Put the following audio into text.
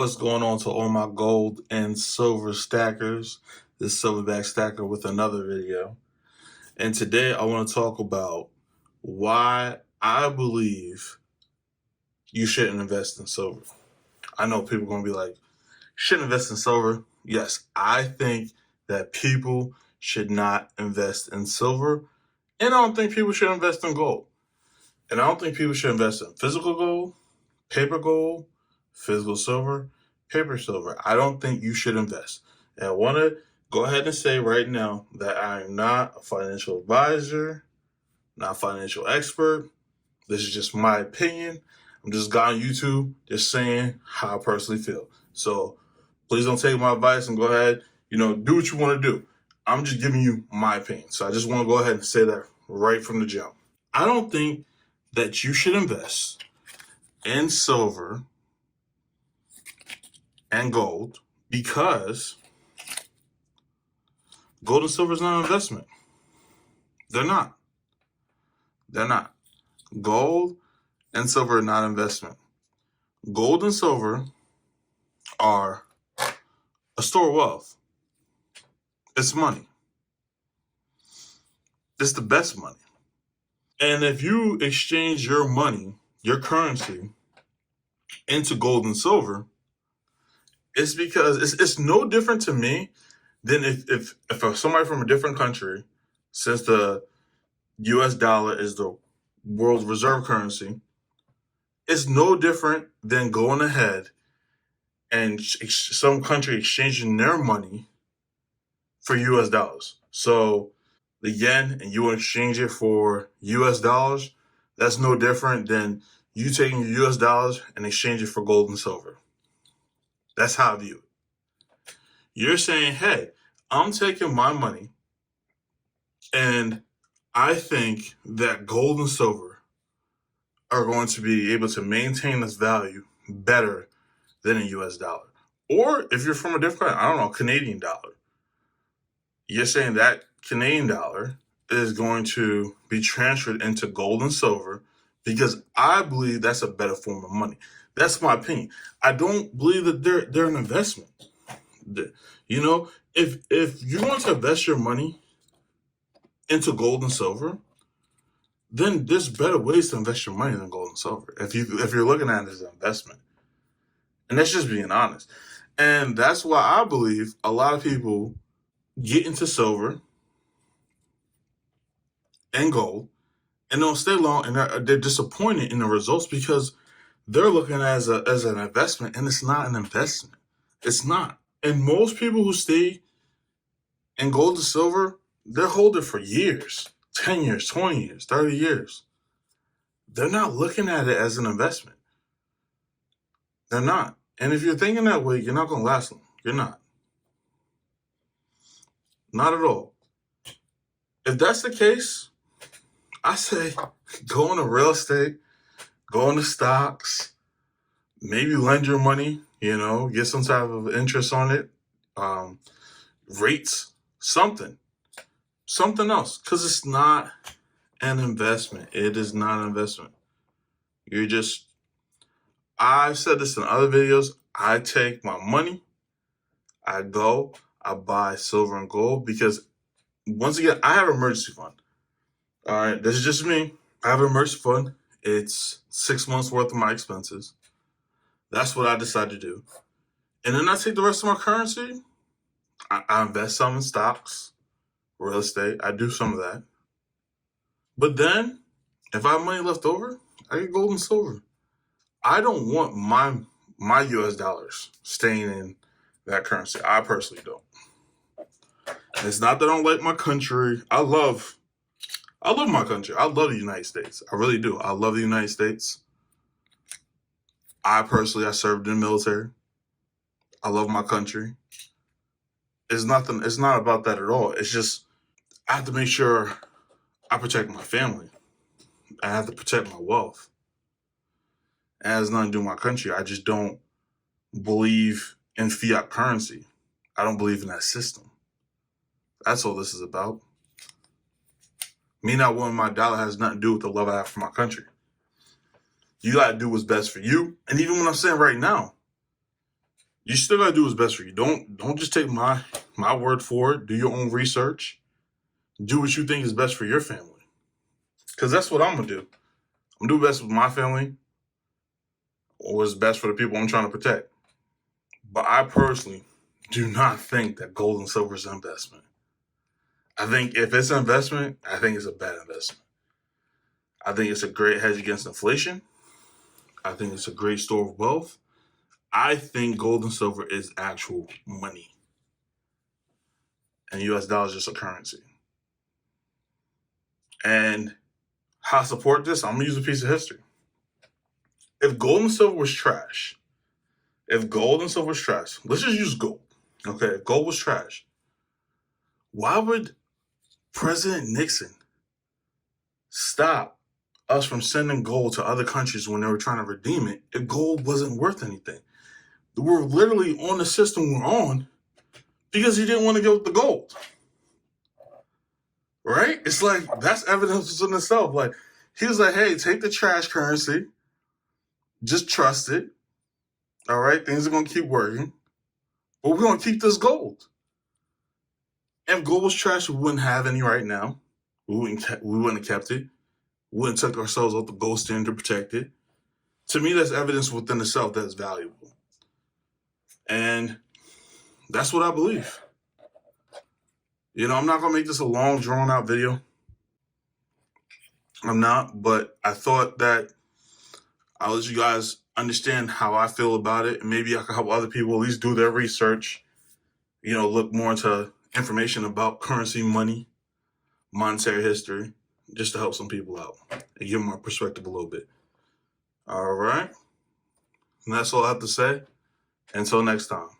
What's going on to all my gold and silver stackers? This silverback stacker with another video. And today I want to talk about why I believe you shouldn't invest in silver. I know people are going to be like, shouldn't invest in silver. Yes, I think that people should not invest in silver. And I don't think people should invest in gold. And I don't think people should invest in physical gold, paper gold, physical silver, paper silver. I don't think you should invest. And I want to go ahead and say right now that I am not a financial advisor, not a financial expert. This is just my opinion. I'm just guy on YouTube just saying how I personally feel. So please don't take my advice and go ahead, do what you want to do. I'm just giving you my opinion. So I just want to go ahead and say that right from the jump. I don't think that you should invest in silver and gold because gold and silver is not an investment. They're not. They're not. Gold and silver are not an investment. Gold and silver are a store of wealth. It's money. It's the best money. And if you exchange your money, your currency, into gold and silver, it's because it's no different to me than if somebody from a different country, since the US dollar is the world reserve currency, it's no different than going ahead and some country exchanging their money for US dollars. So the yen, and you exchange it for US dollars, that's no different than you taking your US dollars and exchange it for gold and silver. That's how I view it. You're saying, hey, I'm taking my money and I think that gold and silver are going to be able to maintain its value better than a US dollar. Or if you're from a different, Canadian dollar, you're saying that Canadian dollar is going to be transferred into gold and silver because I believe that's a better form of money. That's my opinion. I don't believe that they're an investment. If you want to invest your money into gold and silver, then there's better ways to invest your money than gold and silver. If you're looking at it as an investment, and that's just being honest. And that's why I believe a lot of people get into silver and gold and don't stay long, and they're disappointed in the results because they're looking at it as an investment, and it's not an investment. It's not. And most people who stay in gold and silver, they're holding for years, 10 years, 20 years, 30 years. They're not looking at it as an investment. They're not. And if you're thinking that way, you're not going to last long. You're not. Not at all. If that's the case, I say go into real estate, go into stocks, maybe lend your money, get some type of interest on it, rates, something else, because it's not an investment. It is not an investment. I've said this in other videos. I take my money, I buy silver and gold because, once again, I have an emergency fund. All right, this is just me. I have an emergency fund. It's 6 months worth of my expenses. That's what I decide to do. And then I take the rest of my currency. I invest some in stocks, real estate. I do some of that. But then, if I have money left over, I get gold and silver. I don't want my US dollars staying in that currency. I personally don't. And it's not that I don't like my country. I love my country. I love the United States. I really do. I love the United States. I served in the military. I love my country. It's not about that at all. It's just I have to make sure I protect my family. I have to protect my wealth. It has nothing to do with my country. I just don't believe in fiat currency. I don't believe in that system. That's all this is about. Me not wanting my dollar has nothing to do with the love I have for my country. You got to do what's best for you. And even when I'm saying right now, You still gotta do what's best for you. Don't just take my word for it. Do your own research. Do what you think is best for your family. Because that's what I'm gonna do. I'm gonna do best with my family or what's best for the people I'm trying to protect. But I personally do not think that gold and silver is an investment. I think if it's an investment, I think it's a bad investment. I think it's a great hedge against inflation. I think it's a great store of wealth. I think gold and silver is actual money. And US dollar is just a currency. And how I support this, I'm gonna use a piece of history. If gold and silver was trash, let's just use gold. Okay, if gold was trash, why would President Nixon stop us from sending gold to other countries when they were trying to redeem it if gold wasn't worth anything? We're literally on the system we're on because he didn't want to go with the gold. Right? It's like, that's evidence in itself. Like, he was like, hey, take the trash currency, just trust it. All right, things are going to keep working, but we're going to keep this gold. And if gold was trash, we wouldn't have any right now. We wouldn't have kept it. We wouldn't have took ourselves off the gold standard to protect it. To me, that's evidence within itself that's valuable. And that's what I believe. You know, I'm not going to make this a long, drawn-out video. I'm not, but I thought that I'll let you guys understand how I feel about it, and maybe I can help other people at least do their research, you know, look more into information about currency, money, monetary history, just to help some people out and give them my perspective a little bit. All right. And that's all I have to say. Until next time.